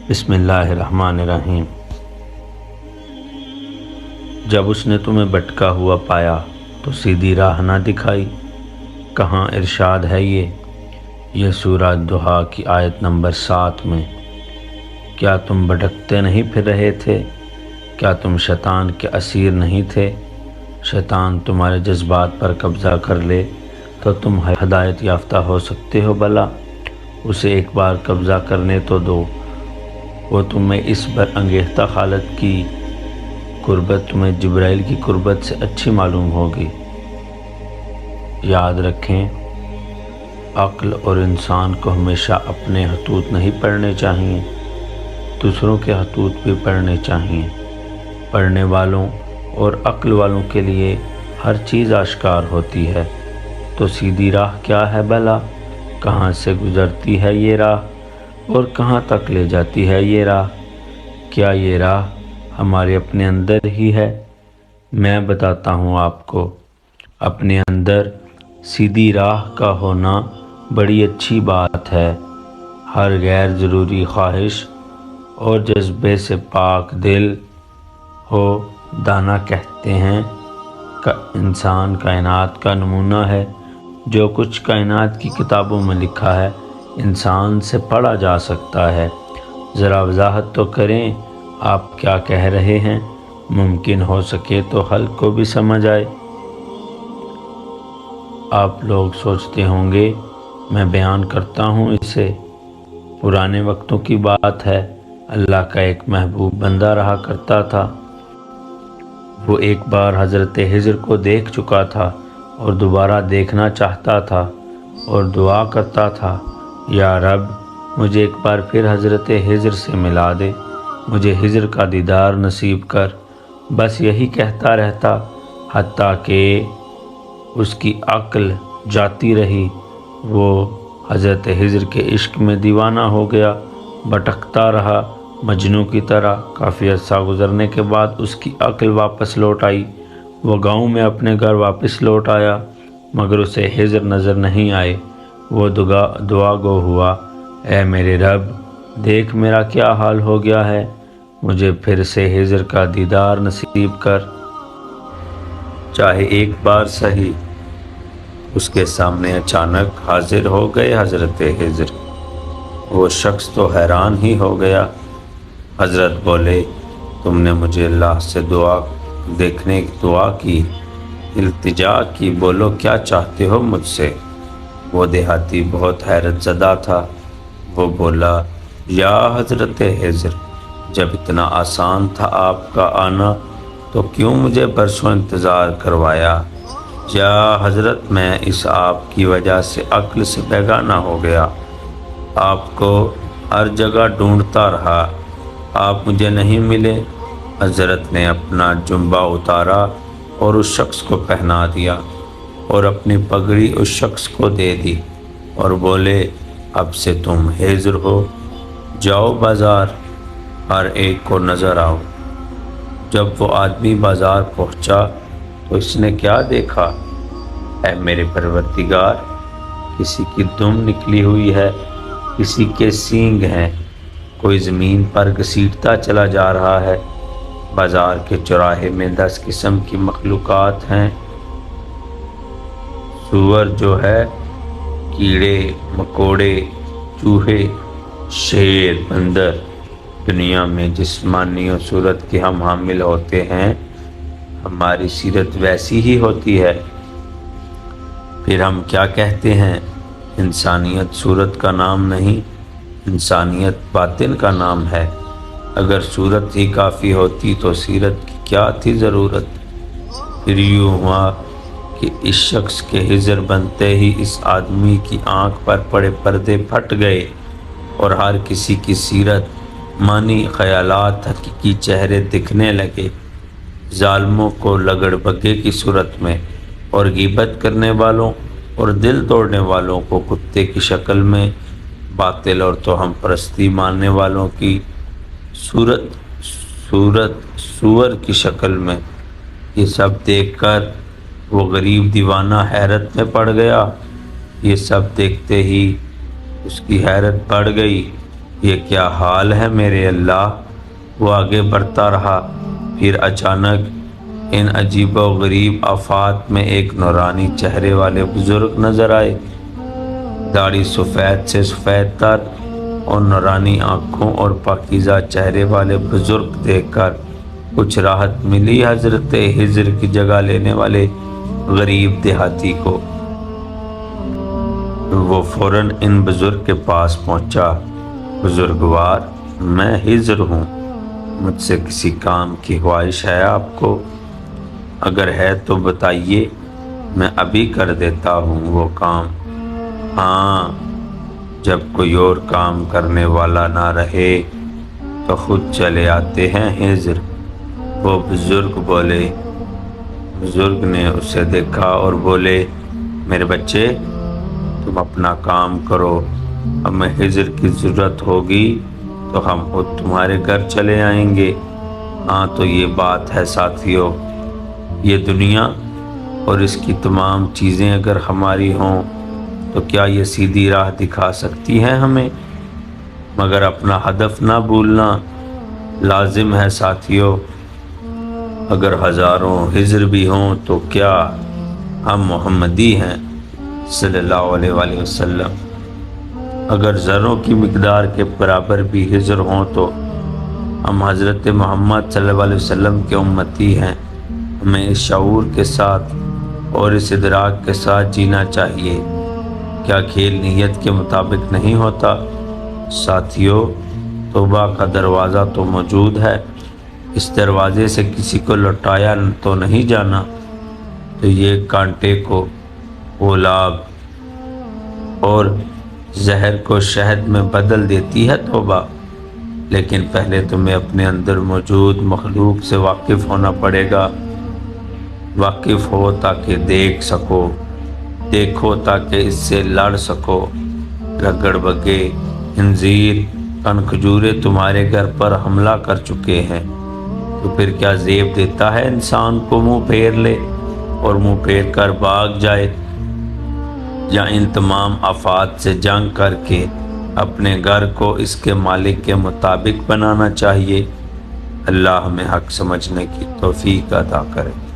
بسم اللہ الرحمن الرحیم۔ جب اس نے تمہیں بھٹکا ہوا پایا تو سیدھی راہ نہ دکھائی۔ کہاں ارشاد ہے یہ سورہ دہا کی آیت نمبر 7 میں۔ کیا تم بھٹکتے نہیں پھر رہے تھے؟ کیا تم شیطان کے اسیر نہیں تھے؟ شیطان تمہارے جذبات پر قبضہ کر لے تو تم ہدایت یافتہ ہو سکتے ہو؟ بھلا اسے ایک بار قبضہ کرنے تو دو، وہ تمہیں اس برانگیختہ حالت کی قربت تمہیں جبرائیل کی قربت سے اچھی معلوم ہوگی۔ یاد رکھیں، عقل اور انسان کو ہمیشہ اپنے خطوط نہیں پڑھنے چاہیے، دوسروں کے خطوط بھی پڑھنے چاہیے۔ پڑھنے والوں اور عقل والوں کے لیے ہر چیز آشکار ہوتی ہے۔ تو سیدھی راہ کیا ہے بھلا؟ کہاں سے گزرتی ہے یہ راہ اور کہاں تک لے جاتی ہے یہ راہ؟ کیا یہ راہ ہمارے اپنے اندر ہی ہے؟ میں بتاتا ہوں آپ کو، اپنے اندر سیدھی راہ کا ہونا بڑی اچھی بات ہے۔ ہر غیر ضروری خواہش اور جذبے سے پاک دل ہو۔ دانا کہتے ہیں کہ انسان کائنات کا نمونہ ہے۔ جو کچھ کائنات کی کتابوں میں لکھا ہے انسان سے پڑھا جا سکتا ہے۔ ذرا وضاحت تو کریں، آپ کیا کہہ رہے ہیں؟ ممکن ہو سکے تو حل کو بھی سمجھ آئے۔ آپ لوگ سوچتے ہوں گے میں بیان کرتا ہوں اسے۔ پرانے وقتوں کی بات ہے، اللہ کا ایک محبوب بندہ رہا کرتا تھا۔ وہ ایک بار حضرت خضر کو دیکھ چکا تھا اور دوبارہ دیکھنا چاہتا تھا اور دعا کرتا تھا، یا رب مجھے ایک بار پھر حضرت خضر سے ملا دے، مجھے خضر کا دیدار نصیب کر۔ بس یہی کہتا رہتا، حتیٰ کہ اس کی عقل جاتی رہی۔ وہ حضرت خضر کے عشق میں دیوانہ ہو گیا، بھٹکتا رہا مجنوں کی طرح۔ کافی عرصہ گزرنے کے بعد اس کی عقل واپس لوٹ آئی۔ وہ گاؤں میں اپنے گھر واپس لوٹ آیا، مگر اسے خضر نظر نہیں آئے۔ وہ دعا گو ہوا، اے میرے رب، دیکھ میرا کیا حال ہو گیا ہے، مجھے پھر سے خضر کا دیدار نصیب کر، چاہے ایک بار سہی۔ اس کے سامنے اچانک حاضر ہو گئے حضرت خضر۔ وہ شخص تو حیران ہی ہو گیا۔ حضرت بولے، تم نے مجھے اللہ سے دیکھنے کی دعا کی، التجا کی، بولو کیا چاہتے ہو مجھ سے؟ وہ دیہاتی بہت حیرت زدہ تھا۔ وہ بولا، یا حضرت خضر، جب اتنا آسان تھا آپ کا آنا تو کیوں مجھے برسوں انتظار کروایا؟ یا حضرت، میں اس آپ کی وجہ سے عقل سے بیگانہ ہو گیا، آپ کو ہر جگہ ڈھونڈتا رہا، آپ مجھے نہیں ملے۔ حضرت نے اپنا جبہ اتارا اور اس شخص کو پہنا دیا اور اپنی پگڑی اس شخص کو دے دی اور بولے، اب سے تم خضر ہو، جاؤ بازار، ہر ایک کو نظر آؤ۔ جب وہ آدمی بازار پہنچا تو اس نے کیا دیکھا؟ اے میرے پروردگار، کسی کی دم نکلی ہوئی ہے، کسی کے سینگ ہیں، کوئی زمین پر گھسیٹتا چلا جا رہا ہے۔ بازار کے چوراہے میں 10 قسم کی مخلوقات ہیں، سور جو ہے، کیڑے مکوڑے، چوہے، شیر، بندر۔ دنیا میں جسمانی و صورت کے ہم حامل ہوتے ہیں، ہماری سیرت ویسی ہی ہوتی ہے۔ پھر ہم کیا کہتے ہیں؟ انسانیت صورت کا نام نہیں، انسانیت باطن کا نام ہے۔ اگر صورت ہی کافی ہوتی تو سیرت کی کیا تھی ضرورت؟ پھر یوں ہوا کہ اس شخص کے خضر بنتے ہی اس آدمی کی آنکھ پر پڑے پردے پھٹ گئے اور ہر کسی کی سیرت، معنی، خیالات، حقیقی چہرے دکھنے لگے۔ ظالموں کو لگڑ بگے کی صورت میں، اور غیبت کرنے والوں اور دل توڑنے والوں کو کتے کی شکل میں، باطل اور توہم پرستی ماننے والوں کی سور کی شکل میں۔ یہ سب دیکھ کر وہ غریب دیوانہ حیرت میں پڑ گیا۔ یہ سب دیکھتے ہی اس کی حیرت بڑھ گئی۔ یہ کیا حال ہے میرے اللہ۔ وہ آگے بڑھتا رہا، پھر اچانک ان عجیب و غریب آفات میں ایک نورانی چہرے والے بزرگ نظر آئے۔ داڑھی سفید سے سفید تر اور نورانی آنکھوں اور پاکیزہ چہرے والے بزرگ دیکھ کر کچھ راحت ملی حضرت خضر کی جگہ لینے والے غریب دیہاتی کو۔ وہ فوراً ان بزرگ کے پاس پہنچا۔ بزرگوار، میں خضر ہوں، مجھ سے کسی کام کی خواہش ہے آپ کو؟ اگر ہے تو بتائیے، میں ابھی کر دیتا ہوں وہ کام۔ ہاں، جب کوئی اور کام کرنے والا نہ رہے تو خود چلے آتے ہیں خضر، وہ بزرگ بولے۔ بزرگ نے اسے دیکھا اور بولے، میرے بچے، تم اپنا کام کرو، ہمیں خضر کی ضرورت ہوگی تو ہم خود تمہارے گھر چلے آئیں گے۔ ہاں تو یہ بات ہے ساتھیو، یہ دنیا اور اس کی تمام چیزیں اگر ہماری ہوں تو کیا یہ سیدھی راہ دکھا سکتی ہیں ہمیں؟ مگر اپنا ہدف نہ بھولنا لازم ہے ساتھیو۔ اگر ہزاروں خضر بھی ہوں تو کیا ہم محمدی ہیں صلی اللہ علیہ وآلہ وسلم۔ اگر ذروں کی مقدار کے برابر بھی خضر ہوں تو ہم حضرت محمد صلی اللہ علیہ وسلم کے امتی ہیں۔ ہمیں اس شعور کے ساتھ اور اس ادراک کے ساتھ جینا چاہیے۔ کیا کھیل نیت کے مطابق نہیں ہوتا؟ ساتھیو، توبہ کا دروازہ تو موجود ہے، اس دروازے سے کسی کو لٹایا تو نہیں جانا۔ تو یہ کانٹے کو گلاب اور زہر کو شہد میں بدل دیتی ہے توبہ، لیکن پہلے تمہیں اپنے اندر موجود مخلوق سے واقف ہونا پڑے گا۔ واقف ہو تاکہ دیکھ سکو، دیکھو تاکہ اس سے لڑ سکو۔ گگڑ بگے، خنزیر، کن کھجورے تمہارے گھر پر حملہ کر چکے ہیں، تو پھر کیا زیب دیتا ہے انسان کو منہ پھیر لے اور منہ پھیر کر بھاگ جائے؟ یا ان تمام آفات سے جنگ کر کے اپنے گھر کو اس کے مالک کے مطابق بنانا چاہیے۔ اللہ ہمیں حق سمجھنے کی توفیق عطا کرے۔